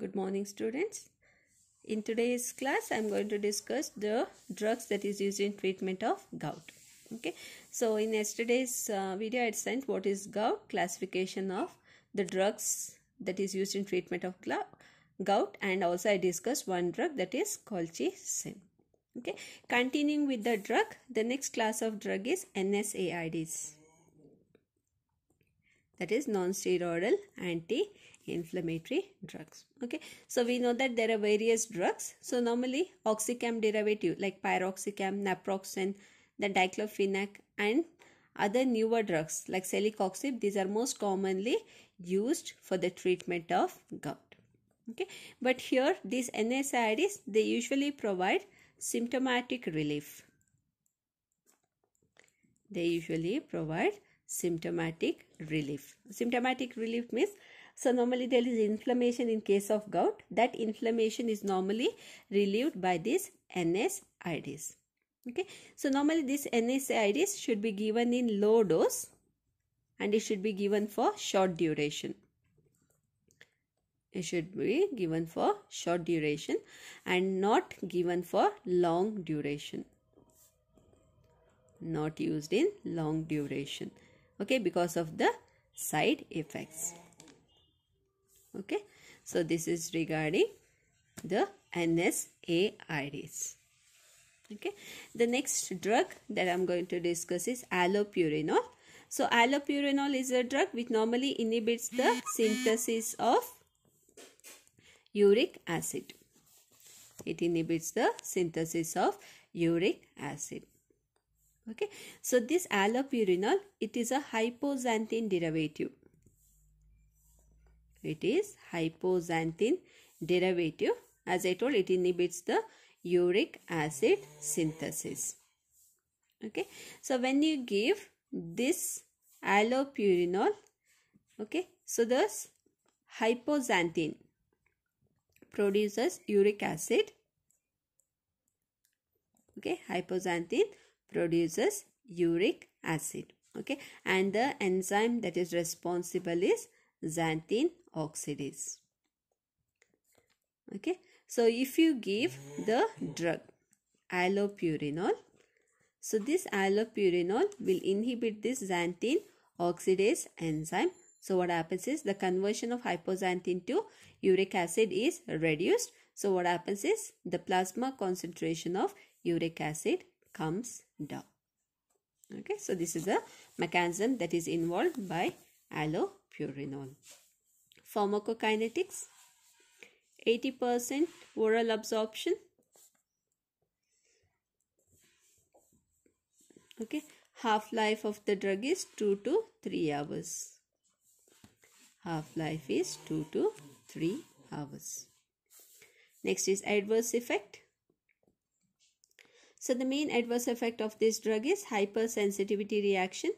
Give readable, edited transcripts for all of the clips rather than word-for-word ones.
Good morning, students. In today's class, I am going to discuss the drugs that is used in treatment of gout. Okay. So, in yesterday's video, I had sent what is gout, classification of the drugs that is used in treatment of gout, and also I discussed one drug that is colchicine. Okay. Continuing with the drug, the next class of drug is NSAIDs. That is non-steroidal anti-inflammatory drugs. Okay, so we know that there are various drugs. So normally oxycam derivative like piroxicam, naproxen, then diclofenac and other newer drugs like celecoxib, these are most commonly used for the treatment of gout. Okay, but here these NSAIDs, they usually provide symptomatic relief. They usually provide symptomatic relief. Symptomatic relief means, so normally there is inflammation in case of gout. That inflammation is normally relieved by these NSAIDs. Okay, so normally these NSAIDs should be given in low dose and it should be given for short duration. It should be given for short duration and not given for long duration. Not used in long duration. Okay, because of the side effects. Okay, so this is regarding the NSAIDs. Okay, the next drug that I am going to discuss is allopurinol. So allopurinol is a drug which normally inhibits the synthesis of uric acid. It inhibits the synthesis of uric acid. Okay, so this allopurinol, it is a hypoxanthine derivative. It is hypoxanthine derivative. As I told, it inhibits the uric acid synthesis. Okay, so when you give this allopurinol, okay, so this hypoxanthine produces uric acid. Okay, hypoxanthine produces uric acid. Okay, and the enzyme that is responsible is xanthine oxidase. Okay, so if you give the drug allopurinol, so this allopurinol will inhibit this xanthine oxidase enzyme. So what happens is the conversion of hypoxanthine to uric acid is reduced. So what happens is the plasma concentration of uric acid comes down. Okay, so this is a mechanism that is involved by allopurinol. Pharmacokinetics: 80% oral absorption. Okay, half-life of the drug is 2 to 3 hours. Half-life is 2 to 3 hours. Next is adverse effect. So the main adverse effect of this drug is hypersensitivity reaction.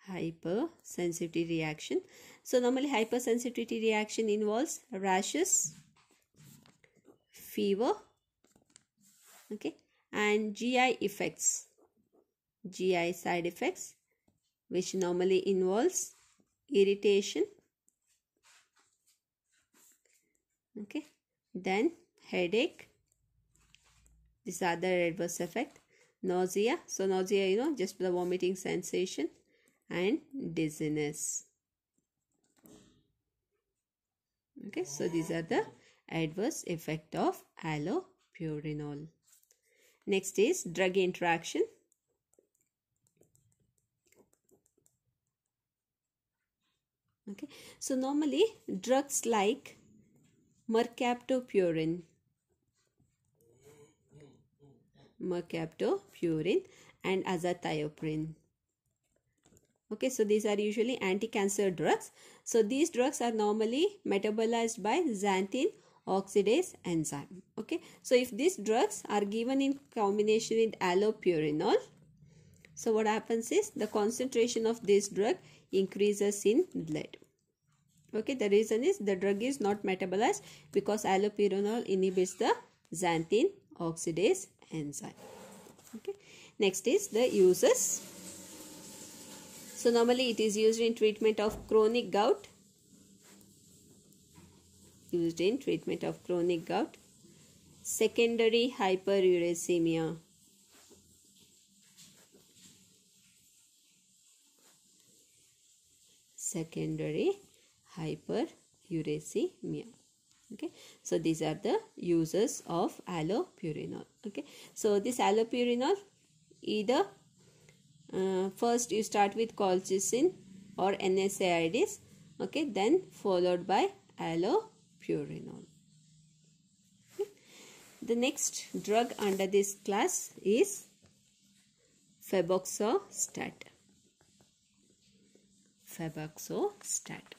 Hypersensitivity reaction. So normally hypersensitivity reaction involves rashes, fever, okay, and GI effects. GI side effects, which normally involves irritation, okay, then headache. This other adverse effect, nausea. So nausea, just the vomiting sensation, and dizziness. Okay, so these are the adverse effect of allopurinol. Next is drug interaction. Okay, so normally drugs like mercaptopurin and azathioprine. Okay, so these are usually anti-cancer drugs. So these drugs are normally metabolized by xanthine oxidase enzyme. Okay, so if these drugs are given in combination with allopurinol, so what happens is the concentration of this drug increases in blood. Okay, the reason is the drug is not metabolized because allopurinol inhibits the xanthine oxidase enzyme. Okay, next is the uses. So normally it is used in treatment of chronic gout, used in treatment of chronic gout. Secondary hyperuricemia. Secondary hyperuricemia. Okay, so these are the uses of allopurinol. Okay, so this allopurinol, either first you start with colchicine or NSAIDs, okay, then followed by allopurinol. Okay. The next drug under this class is febuxostat. Febuxostat.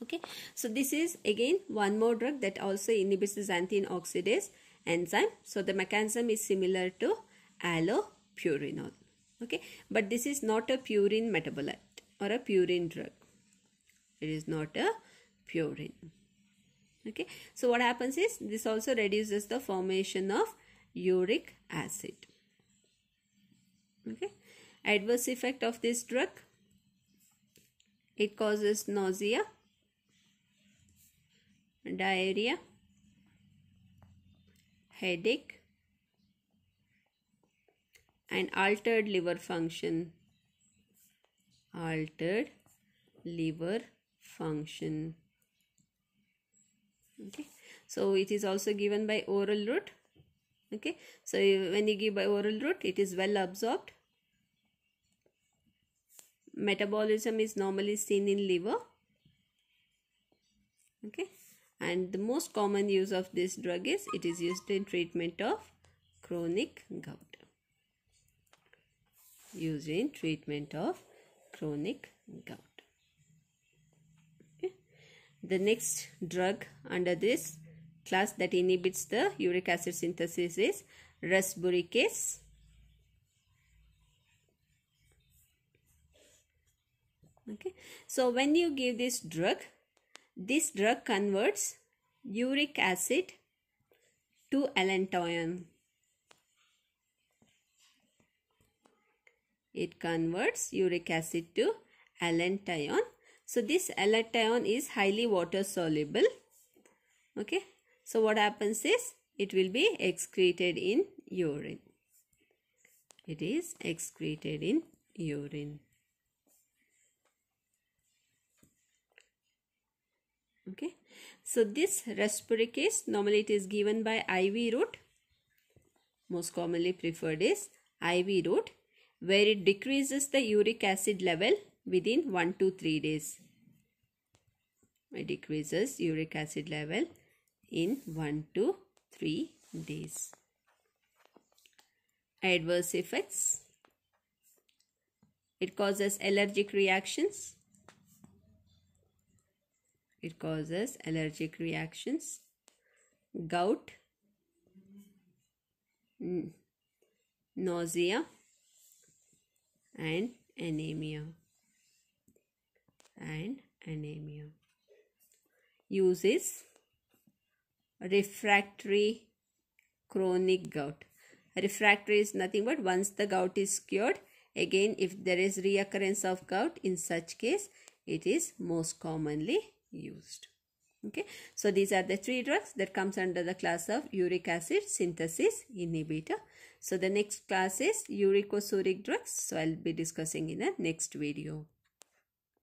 Okay, so this is again one more drug that also inhibits the xanthine oxidase enzyme. So the mechanism is similar to allopurinol. Okay, but this is not a purine metabolite or a purine drug. It is not a purine. Okay, so what happens is this also reduces the formation of uric acid. Okay, adverse effect of this drug: it causes nausea, diarrhea, headache, and altered liver function. Altered liver function. Okay, so it is also given by oral route. Okay, so when you give by oral route, it is well absorbed. Metabolism is normally seen in liver. Okay, and the most common use of this drug is it is used in treatment of chronic gout. Used in treatment of chronic gout. Okay. The next drug under this class that inhibits the uric acid synthesis is rusburicase. Okay, so when you give this drug converts uric acid to allantoin. It converts uric acid to allantoin. So this allantoin is highly water soluble. Okay, so what happens is it will be excreted in urine. It is excreted in urine. Okay, so this rusburicase, normally it is given by IV route. Most commonly preferred is IV route, where it decreases the uric acid level within 1 to 3 days. It decreases uric acid level in 1 to 3 days. Adverse effects: it causes allergic reactions. It causes allergic reactions, gout, nausea, and anemia. Use is refractory chronic gout. Refractory is nothing but once the gout is cured, again if there is reoccurrence of gout, in such case it is most commonly used. Okay, so these are the 3 drugs that comes under the class of uric acid synthesis inhibitor. So the next class is uricosuric drugs. So I'll be discussing in a next video.